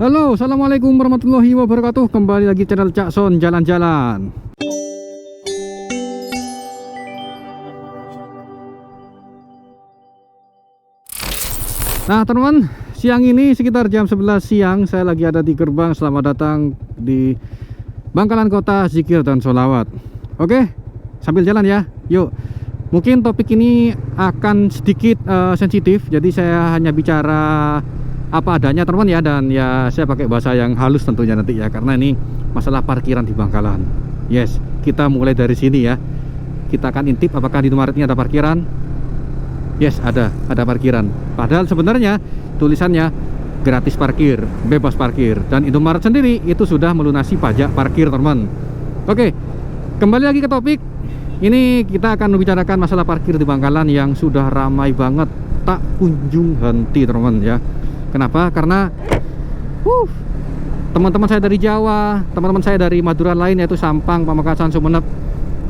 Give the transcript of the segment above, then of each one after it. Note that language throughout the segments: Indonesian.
Halo, assalamualaikum warahmatullahi wabarakatuh. Kembali lagi channel Cakson Jalan-Jalan. Nah teman-teman, siang ini sekitar jam 11 siang saya lagi ada di gerbang. Selamat datang di Bangkalan Kota Zikir dan Sholawat. Oke, sambil jalan ya, yuk. Mungkin topik ini akan sedikit sensitif, jadi saya hanya bicara apa adanya teman-teman ya, dan ya saya pakai bahasa yang halus tentunya nanti ya, karena ini masalah parkiran di Bangkalan. Yes, kita mulai dari sini ya. Kita akan intip apakah di Indomaret ini ada parkiran. Yes, ada parkiran. Padahal sebenarnya tulisannya gratis parkir, bebas parkir, dan Indomaret sendiri itu sudah melunasi pajak parkir teman-teman. Oke, kembali lagi ke topik. Ini kita akan membicarakan masalah parkir di Bangkalan yang sudah ramai banget, tak kunjung henti teman-teman ya. Kenapa? Karena teman-teman saya dari Jawa, teman-teman saya dari Madura lain, yaitu Sampang, Pamekasan, Sumeneb,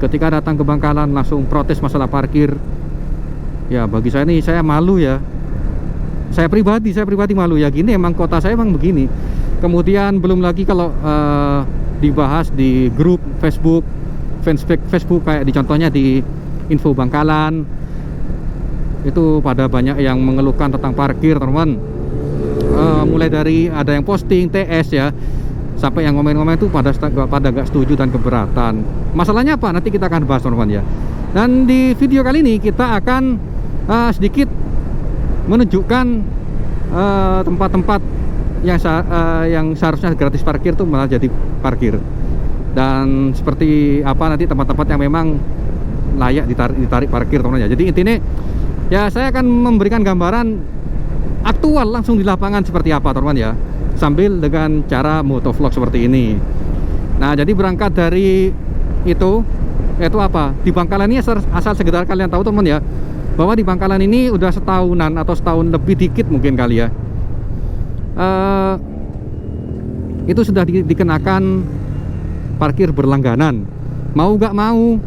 ketika datang ke Bangkalan langsung protes masalah parkir. Ya bagi saya ini, saya malu ya. Saya pribadi malu ya, gini emang kota saya emang begini. Kemudian belum lagi kalau dibahas di grup Facebook kayak di contohnya di Info Bangkalan, itu pada banyak yang mengeluhkan tentang parkir teman-teman. Mulai dari ada yang posting TS ya, sampai yang komen-komen itu pada gak setuju dan keberatan. Masalahnya apa? Nanti kita akan bahas teman-teman ya. Dan di video kali ini kita akan sedikit menunjukkan tempat-tempat yang seharusnya gratis parkir tuh malah jadi parkir. Dan seperti apa nanti tempat-tempat yang memang layak ditarik parkir teman-teman ya. Jadi intinya ya saya akan memberikan gambaran aktual langsung di lapangan seperti apa teman-teman ya, sambil dengan cara motovlog seperti ini. Nah jadi berangkat dari itu, yaitu apa, di Bangkalan ini asal sekedar kalian tahu teman-teman ya, bahwa di Bangkalan ini udah setahunan atau setahun lebih dikit mungkin kali ya, itu sudah dikenakan parkir berlangganan. Mau gak mau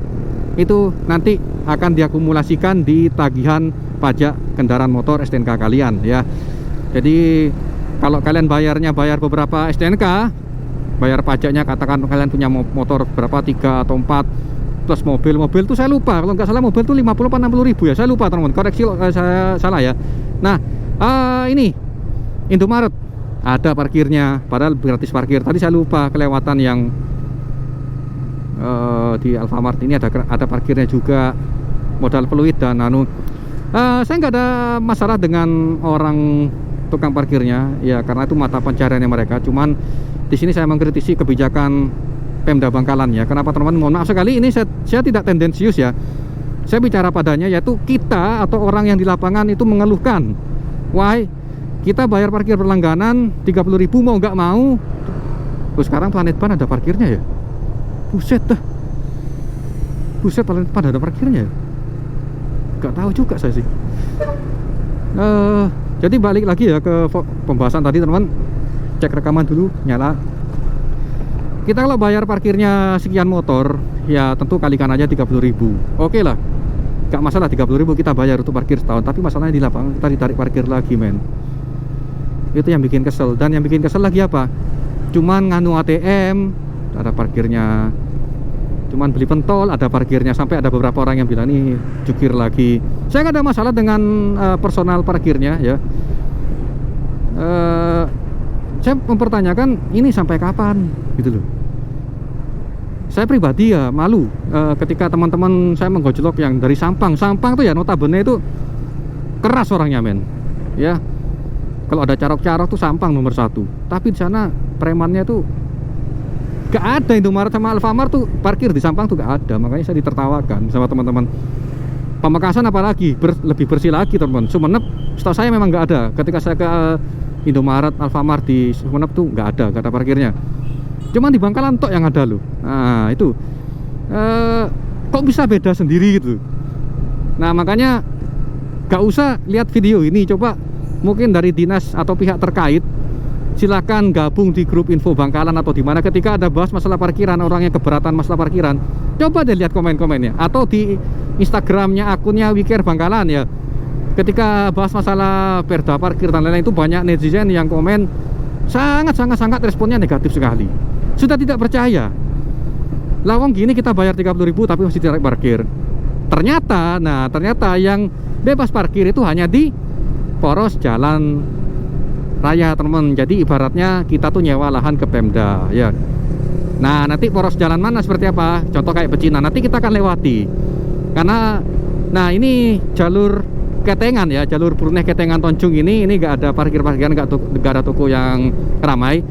itu nanti akan diakumulasikan di tagihan pajak kendaraan motor STNK kalian ya. Jadi kalau kalian bayar beberapa STNK, bayar pajaknya, katakan kalian punya motor berapa, 3 atau 4, plus mobil tuh saya lupa, kalau nggak salah mobil tuh 50 atau 60 ribu ya, saya lupa teman-teman, koreksi kalau saya salah ya. Nah ini Indomaret ada parkirnya, padahal gratis parkir. Tadi saya lupa kelewatan yang di Alfamart ini ada parkirnya juga, modal fluid dan saya nggak ada masalah dengan orang tukang parkirnya ya, karena itu mata pencariannya mereka. Cuman di sini saya mengkritisi kebijakan Pemda Bangkalan ya. Kenapa teman-teman? Mohon maaf sekali, ini saya tidak tendensius ya, saya bicara padanya, yaitu kita atau orang yang di lapangan itu mengeluhkan, wahai kita bayar parkir berlangganan 30.000 mau nggak mau. Terus sekarang Planet Ban ada parkirnya ya. Buset Planet Ban ada parkirnya ya? Gak tahu juga saya sih. Jadi balik lagi ya ke pembahasan tadi teman-teman. Cek rekaman dulu, nyala. Kita kalau bayar parkirnya sekian motor ya tentu kalikan aja 30.000. Oke lah, gak masalah, 30.000 kita bayar untuk parkir setahun. Tapi masalahnya di lapangan kita ditarik parkir lagi men. Itu yang bikin kesel. Dan yang bikin kesel lagi apa? Cuman nganu ATM ada parkirnya, cuman beli pentol ada parkirnya. Sampai ada beberapa orang yang bilang nih jukir lagi. Saya nggak ada masalah dengan personal parkirnya ya. Saya mempertanyakan ini sampai kapan gitu loh. Saya pribadi ya malu ketika teman-teman saya menggojlok yang dari Sampang tuh ya, notabene itu keras orangnya men ya. Kalau ada carok-carok tuh Sampang nomor 1, tapi di sana premannya tuh gak ada. Indomaret sama Alfamart tuh parkir di Sampang tuh gak ada. Makanya saya ditertawakan sama teman-teman. Pamekasan apalagi lebih bersih lagi teman-teman. Sumeneb setahu saya memang gak ada. Ketika saya ke Indomaret, Alfamart di Sumeneb tuh gak ada parkirnya. Cuman di Bangkalan tok yang ada loh. Nah itu kok bisa beda sendiri gitu. Nah makanya gak usah lihat video ini, coba mungkin dari dinas atau pihak terkait silakan gabung di grup Info Bangkalan atau di mana, ketika ada bahas masalah parkiran, orang yang keberatan masalah parkiran, coba deh lihat komen-komennya, atau di Instagramnya akunnya Wikir Bangkalan ya. Ketika bahas masalah perda parkir dan lain-lain itu banyak netizen yang komen sangat responnya negatif sekali. Sudah tidak percaya. Lawang gini kita bayar 30.000 tapi masih ditarik parkir. Ternyata yang bebas parkir itu hanya di poros jalan raya, teman. Jadi ibaratnya kita tuh nyewa lahan ke Pemda, ya. Nah, nanti poros jalan mana seperti apa? Contoh kayak Pecinan, nanti kita akan lewati. Karena ini jalur Ketengan ya, jalur Puruneh Ketengan Tonjung ini nggak ada parkiran, nggak ada toko yang ramai.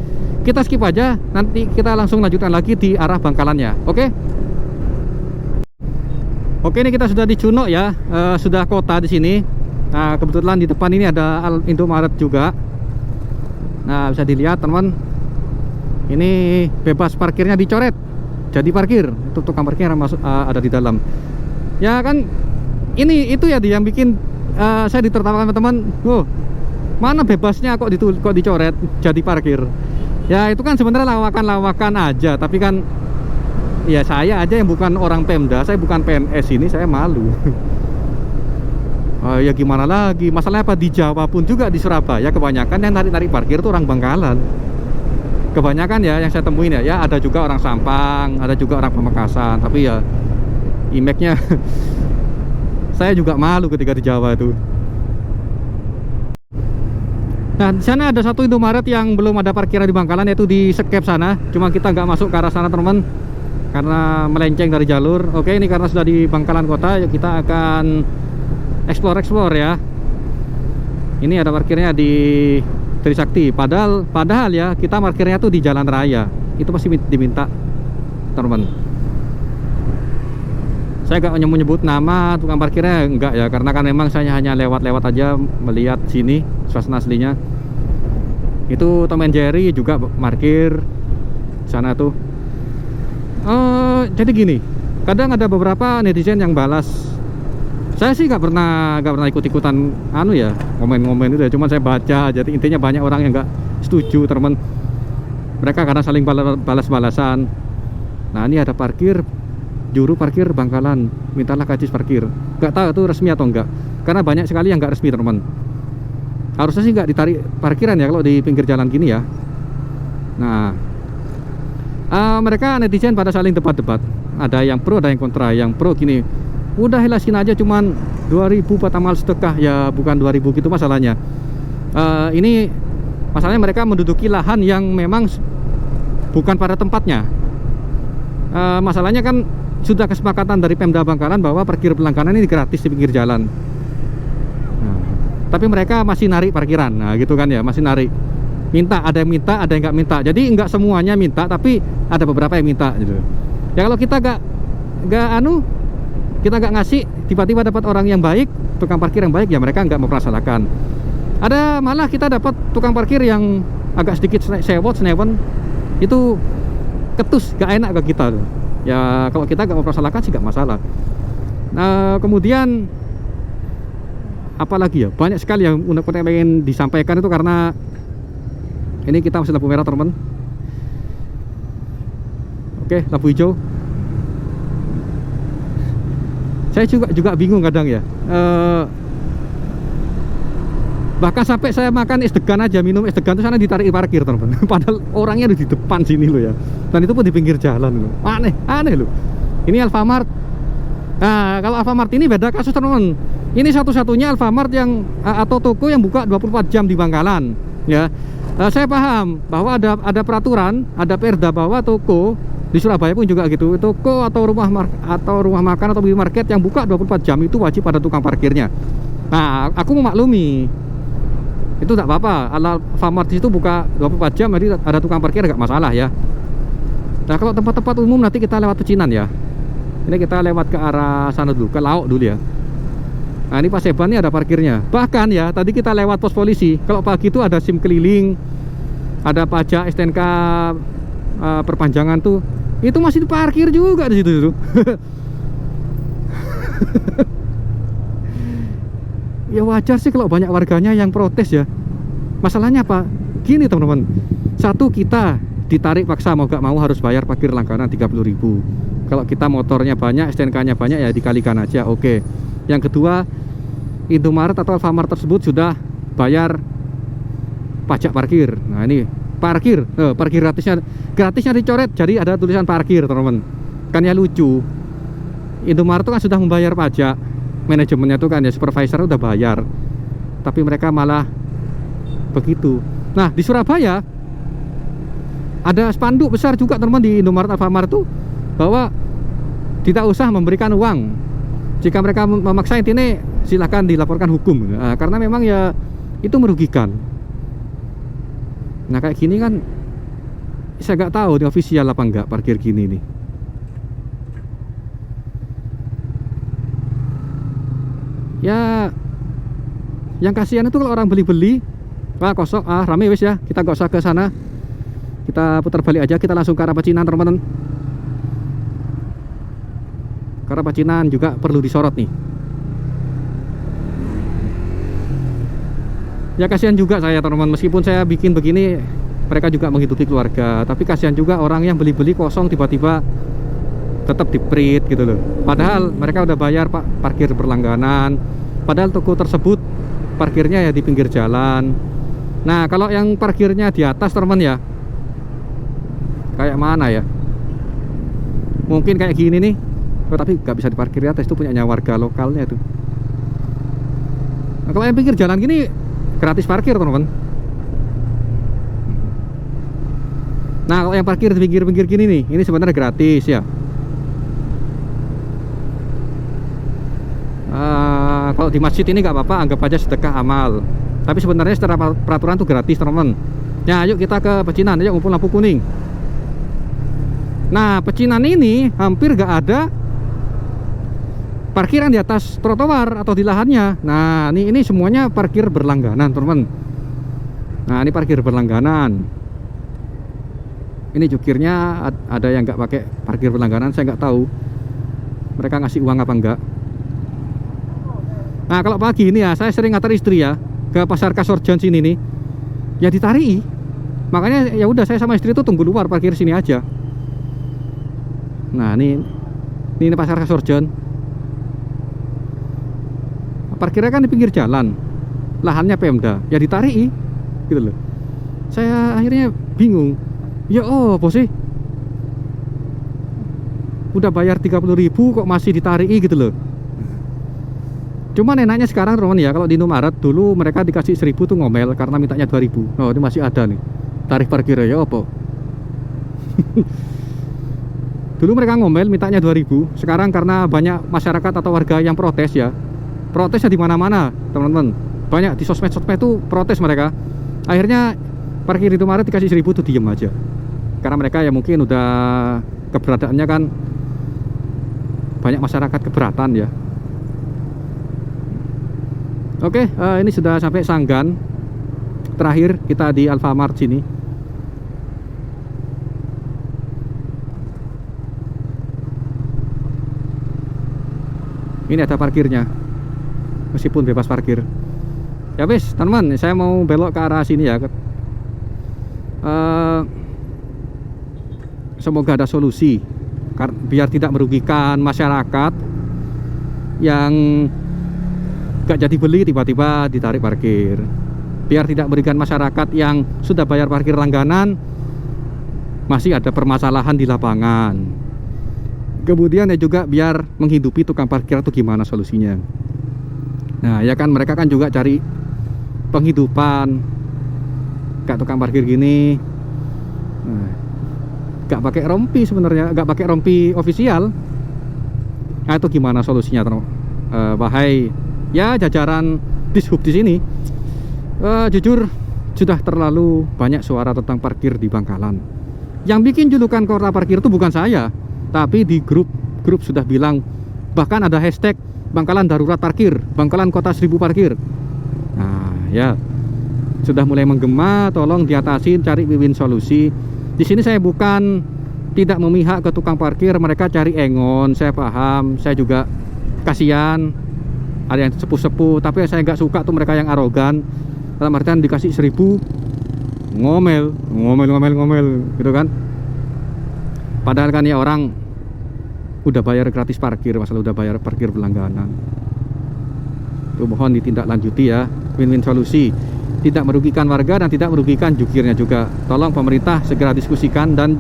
Kita skip aja, nanti kita langsung lanjutkan lagi di arah Bangkalannya. Oke, ini kita sudah di Cunuk ya, sudah kota di sini. Nah, kebetulan di depan ini ada Indomaret juga. Nah, bisa dilihat teman, ini bebas parkirnya dicoret, jadi parkir. Itu tukang parkir yang masuk ada di dalam. Ya kan, itu ya yang bikin saya ditertawakan teman-teman. Mana bebasnya kok dicoret jadi parkir? Ya itu kan sebenarnya lawakan aja, tapi kan ya saya aja yang bukan orang Pemda, saya bukan PNS ini, saya malu. Ya gimana lagi, masalahnya apa, di Jawa pun juga, di Surabaya kebanyakan yang narik parkir itu orang Bangkalan. Kebanyakan ya yang saya temuin ya ada juga orang Sampang, ada juga orang Pamekasan, tapi ya image-nya saya juga malu ketika di Jawa itu. Nah, di sana ada satu Indomaret yang belum ada parkiran di Bangkalan, yaitu di Sekep sana. Cuma kita nggak masuk ke arah sana teman, karena melenceng dari jalur. Oke, ini karena sudah di Bangkalan kota, yuk kita akan explore ya. Ini ada parkirnya di Trisakti. Padahal ya kita parkirnya tuh di jalan raya. Itu pasti diminta teman. Saya nggak menyebut nama tukang parkirnya, enggak ya, karena kan memang saya hanya lewat aja melihat sini suasana aslinya. Itu Tom and Jerry juga parkir sana tuh. Jadi gini, kadang ada beberapa netizen yang balas. Saya sih nggak pernah ikut-ikutan komen-komen itu ya, cuma saya baca. Jadi intinya banyak orang yang nggak setuju teman. Mereka karena saling balas-balasan. Nah, ini ada parkir, juru parkir Bangkalan, mintalah karcis parkir. Gak tahu itu resmi atau enggak, karena banyak sekali yang nggak resmi teman. Harusnya sih nggak ditarik parkiran ya kalau di pinggir jalan gini ya. Nah, mereka netizen pada saling debat-debat. Ada yang pro, ada yang kontra. Yang pro gini, udah helasin aja, cuman 2.000 patamal sedekah ya, bukan 2.000 gitu masalahnya. Ini masalahnya mereka menduduki lahan yang memang bukan pada tempatnya. Masalahnya kan sudah kesepakatan dari Pemda Bangkalan bahwa parkir berlangganan ini gratis di pinggir jalan. Nah, tapi mereka masih narik parkiran, nah gitu kan ya, masih narik. Minta, ada yang minta, ada yang nggak minta. Jadi nggak semuanya minta, tapi ada beberapa yang minta gitu. Ya kalau kita kita nggak ngasih, tiba-tiba dapat orang yang baik, tukang parkir yang baik, ya mereka nggak mempermasalahkan. Ada malah kita dapat tukang parkir yang agak sedikit senewen, itu ketus, gak enak ke kita tuh. Ya kalau kita nggak mempermasalahkan sih nggak masalah. Nah, kemudian apalagi ya, banyak sekali yang unek-unek pengen disampaikan itu, karena ini kita masih lampu merah teman. Oke, lampu hijau. Saya juga bingung kadang ya. Bahkan sampai saya makan es degan aja, minum es degan itu sana ditarik parkir teman. Padahal orangnya ada di depan sini loh ya. Dan itu pun di pinggir jalan loh. Aneh loh. Ini Alfamart. Nah, kalau Alfamart ini beda kasus teman. Ini satu-satunya Alfamart yang atau toko yang buka 24 jam di Bangkalan. Ya, saya paham bahwa ada peraturan, ada perda bahwa toko di Surabaya pun juga gitu. Toko atau rumah makan atau minimarket yang buka 24 jam itu wajib ada tukang parkirnya. Nah, aku memaklumi. Itu tak apa-apa. Alfamart di situ buka 24 jam, jadi ada tukang parkir nggak masalah ya. Nah, kalau tempat-tempat umum nanti kita lewat Pecinan ya. Ini kita lewat ke arah sana dulu, ke Lauk dulu ya. Nah, ini Paseban ini ada parkirnya. Bahkan ya, tadi kita lewat pos polisi. Kalau pagi itu ada SIM keliling, ada pajak STNK perpanjangan tuh. Itu masih diparkir juga di situ tuh. Ya wajar sih kalau banyak warganya yang protes ya. Masalahnya apa? Gini teman-teman. Satu, kita ditarik paksa, mau gak mau harus bayar parkir langganan 30.000. Kalau kita motornya banyak, STNK-nya banyak, ya dikalikan aja. Oke. Yang kedua, Indomaret atau Alfamart tersebut sudah bayar pajak parkir. Nah, ini parkir, parkir gratisnya dicoret, jadi ada tulisan parkir teman-teman. Kan ya lucu. Indomaret itu kan sudah membayar pajak, manajemennya tuh kan ya, supervisor udah bayar, tapi mereka malah begitu. Nah di Surabaya ada spanduk besar juga teman-teman di Indomaret Alfamart tuh, bahwa tidak usah memberikan uang. Jika mereka memaksa ini silahkan dilaporkan hukum. Nah, karena memang ya itu merugikan. Nah kayak gini kan saya nggak tahu di official apa enggak parkir gini nih. Ya yang kasihan itu kalau orang beli-beli, wah kosong, rame wis ya, kita nggak usah ke sana, kita putar balik aja, kita langsung ke arah Pecinan teman-teman. Karena Pecinan juga perlu disorot nih. Ya kasihan juga saya teman-teman, meskipun saya bikin begini mereka juga menghidupi keluarga, tapi kasihan juga orang yang beli-beli kosong tiba-tiba tetap di-print gitu loh. Padahal mereka udah bayar parkir berlangganan, padahal toko tersebut parkirnya ya di pinggir jalan. Nah kalau yang parkirnya di atas teman-teman ya, kayak mana ya, mungkin kayak gini nih, tapi nggak bisa diparkir di atas, itu punyanya warga lokalnya itu. Nah, kalau yang pinggir jalan gini gratis parkir teman-teman. Nah kalau yang parkir di pinggir-pinggir gini nih, ini sebenarnya gratis ya. Kalau di masjid ini nggak apa-apa, anggap aja sedekah amal. Tapi sebenarnya secara peraturan tuh gratis teman-teman. Ya ayo kita ke Pecinan, ayo ngumpul lampu kuning. Nah Pecinan ini hampir nggak ada parkiran di atas trotoar atau di lahannya. Nah ini semuanya parkir berlangganan teman-teman. Nah ini parkir berlangganan. Ini jukirnya ada yang nggak pakai parkir berlangganan, saya nggak tahu mereka ngasih uang apa enggak. Nah kalau pagi ini ya, saya sering ngantar istri ya ke pasar Kasorjan sini nih, ya ditarii. Makanya ya udah saya sama istri itu tunggu luar, parkir sini aja. Nah ini pasar Kasorjan. Parkirnya kan di pinggir jalan, lahannya Pemda, ya ditarii gitu loh. Saya akhirnya bingung, ya apa sih, udah bayar 30.000 kok masih ditarii gitu loh. Cuman enaknya sekarang teman ya, kalau di Indomaret dulu mereka dikasih 1.000 tuh ngomel karena mintanya 2.000. Oh ini masih ada nih tarif parkirnya, ya apa. Dulu mereka ngomel mintanya 2.000, sekarang karena banyak masyarakat atau warga yang protes ya, protesnya di mana-mana teman-teman, banyak di sosmed-sosmed tuh protes mereka. Akhirnya parkir di Indomaret dikasih 1.000 tuh diem aja, karena mereka ya mungkin udah keberadaannya kan banyak masyarakat keberatan ya. Oke, ini sudah sampai Sanggan. Terakhir kita di Alfamart sini. Ini ada parkirnya, meskipun bebas parkir. Ya wis, teman-teman, saya mau belok ke arah sini ya. Semoga ada solusi biar tidak merugikan masyarakat yang gak jadi beli tiba-tiba ditarik parkir, biar tidak merugikan masyarakat yang sudah bayar parkir langganan masih ada permasalahan di lapangan. Kemudian ya juga biar menghidupi tukang parkir itu gimana solusinya. Nah ya kan mereka kan juga cari penghidupan, kayak tukang parkir gini. Nah, gak pakai rompi sebenarnya, gak pakai rompi ofisial. Nah itu gimana solusinya wahai ya jajaran dishub di sini. Jujur sudah terlalu banyak suara tentang parkir di Bangkalan. Yang bikin julukan kota parkir itu bukan saya, tapi di grup sudah bilang, bahkan ada hashtag Bangkalan darurat parkir, Bangkalan kota 1000 parkir. Nah ya sudah mulai menggema, tolong diatasin, cari win-win solusi. Di sini saya bukan tidak memihak ke tukang parkir, mereka cari engon, saya paham, saya juga kasihan. Ada yang sepuh-sepuh, tapi saya nggak suka tuh mereka yang arogan, dalam artian dikasih 1.000 ngomel gitu kan. Padahal kan ya orang udah bayar gratis parkir, masalah udah bayar parkir berlangganan. Tuh mohon ditindaklanjuti ya, win-win solusi. tidak merugikan warga dan tidak merugikan jukirnya juga. Tolong pemerintah segera diskusikan, dan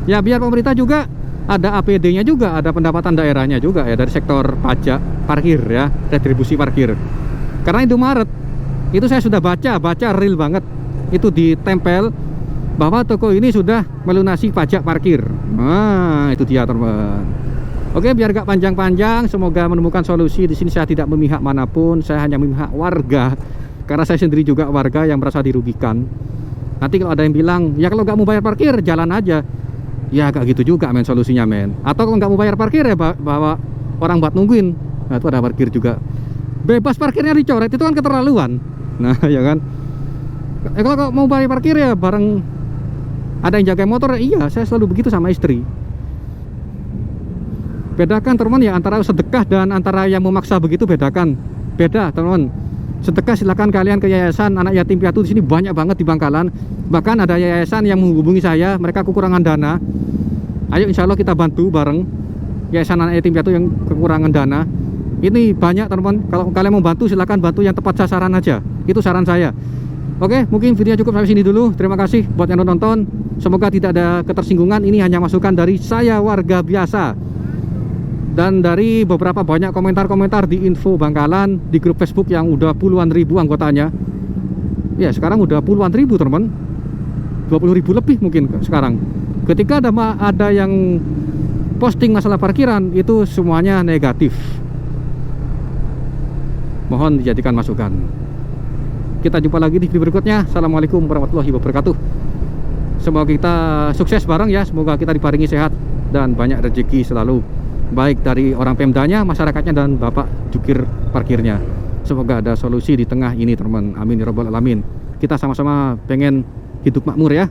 ya biar pemerintah juga ada APD-nya juga, ada pendapatan daerahnya juga ya dari sektor pajak parkir ya, retribusi parkir. Karena Indomaret itu saya sudah baca real banget, itu ditempel bahwa toko ini sudah melunasi pajak parkir. Nah, itu dia teman. Oke, biar gak panjang-panjang, semoga menemukan solusi. Di sini saya tidak memihak manapun, saya hanya memihak warga. Karena saya sendiri juga warga yang merasa dirugikan. Nanti kalau ada yang bilang, ya kalau nggak mau bayar parkir, jalan aja. Ya gak gitu juga men solusinya men. Atau kalau nggak mau bayar parkir ya bawa orang buat nungguin. Nah itu ada parkir juga. Bebas parkirnya dicoret, itu kan keterlaluan. Nah ya kan. Kalau mau bayar parkir ya bareng ada yang jaga motor. Iya, saya selalu begitu sama istri. Bedakan teman ya antara sedekah dan antara yang memaksa begitu, bedakan. Beda teman. Sedekah silakan kalian ke yayasan anak yatim piatu, di sini banyak banget di Bangkalan. Bahkan ada yayasan yang menghubungi saya, mereka kekurangan dana. Ayo insya Allah kita bantu bareng yayasan anak yatim piatu yang kekurangan dana. Ini banyak teman-teman. Kalau kalian mau bantu silakan bantu yang tepat sasaran aja. Itu saran saya. Oke, mungkin videonya cukup sampai sini dulu. Terima kasih buat yang nonton. Semoga tidak ada ketersinggungan. Ini hanya masukan dari saya, warga biasa. Dan dari beberapa banyak komentar-komentar di info Bangkalan, di grup Facebook yang udah puluhan ribu anggotanya. Ya sekarang udah puluhan ribu teman, 20.000 lebih mungkin sekarang. Ketika ada yang posting masalah parkiran, itu semuanya negatif. Mohon dijadikan masukan. Kita jumpa lagi di video berikutnya. Assalamualaikum warahmatullahi wabarakatuh. Semoga kita sukses bareng ya. Semoga kita diparingi sehat dan banyak rezeki selalu, baik dari orang Pemdanya, masyarakatnya, dan bapak jukir parkirnya. Semoga ada solusi di tengah ini teman. Amin ya rabbal alamin. Kita sama-sama pengen hidup makmur ya.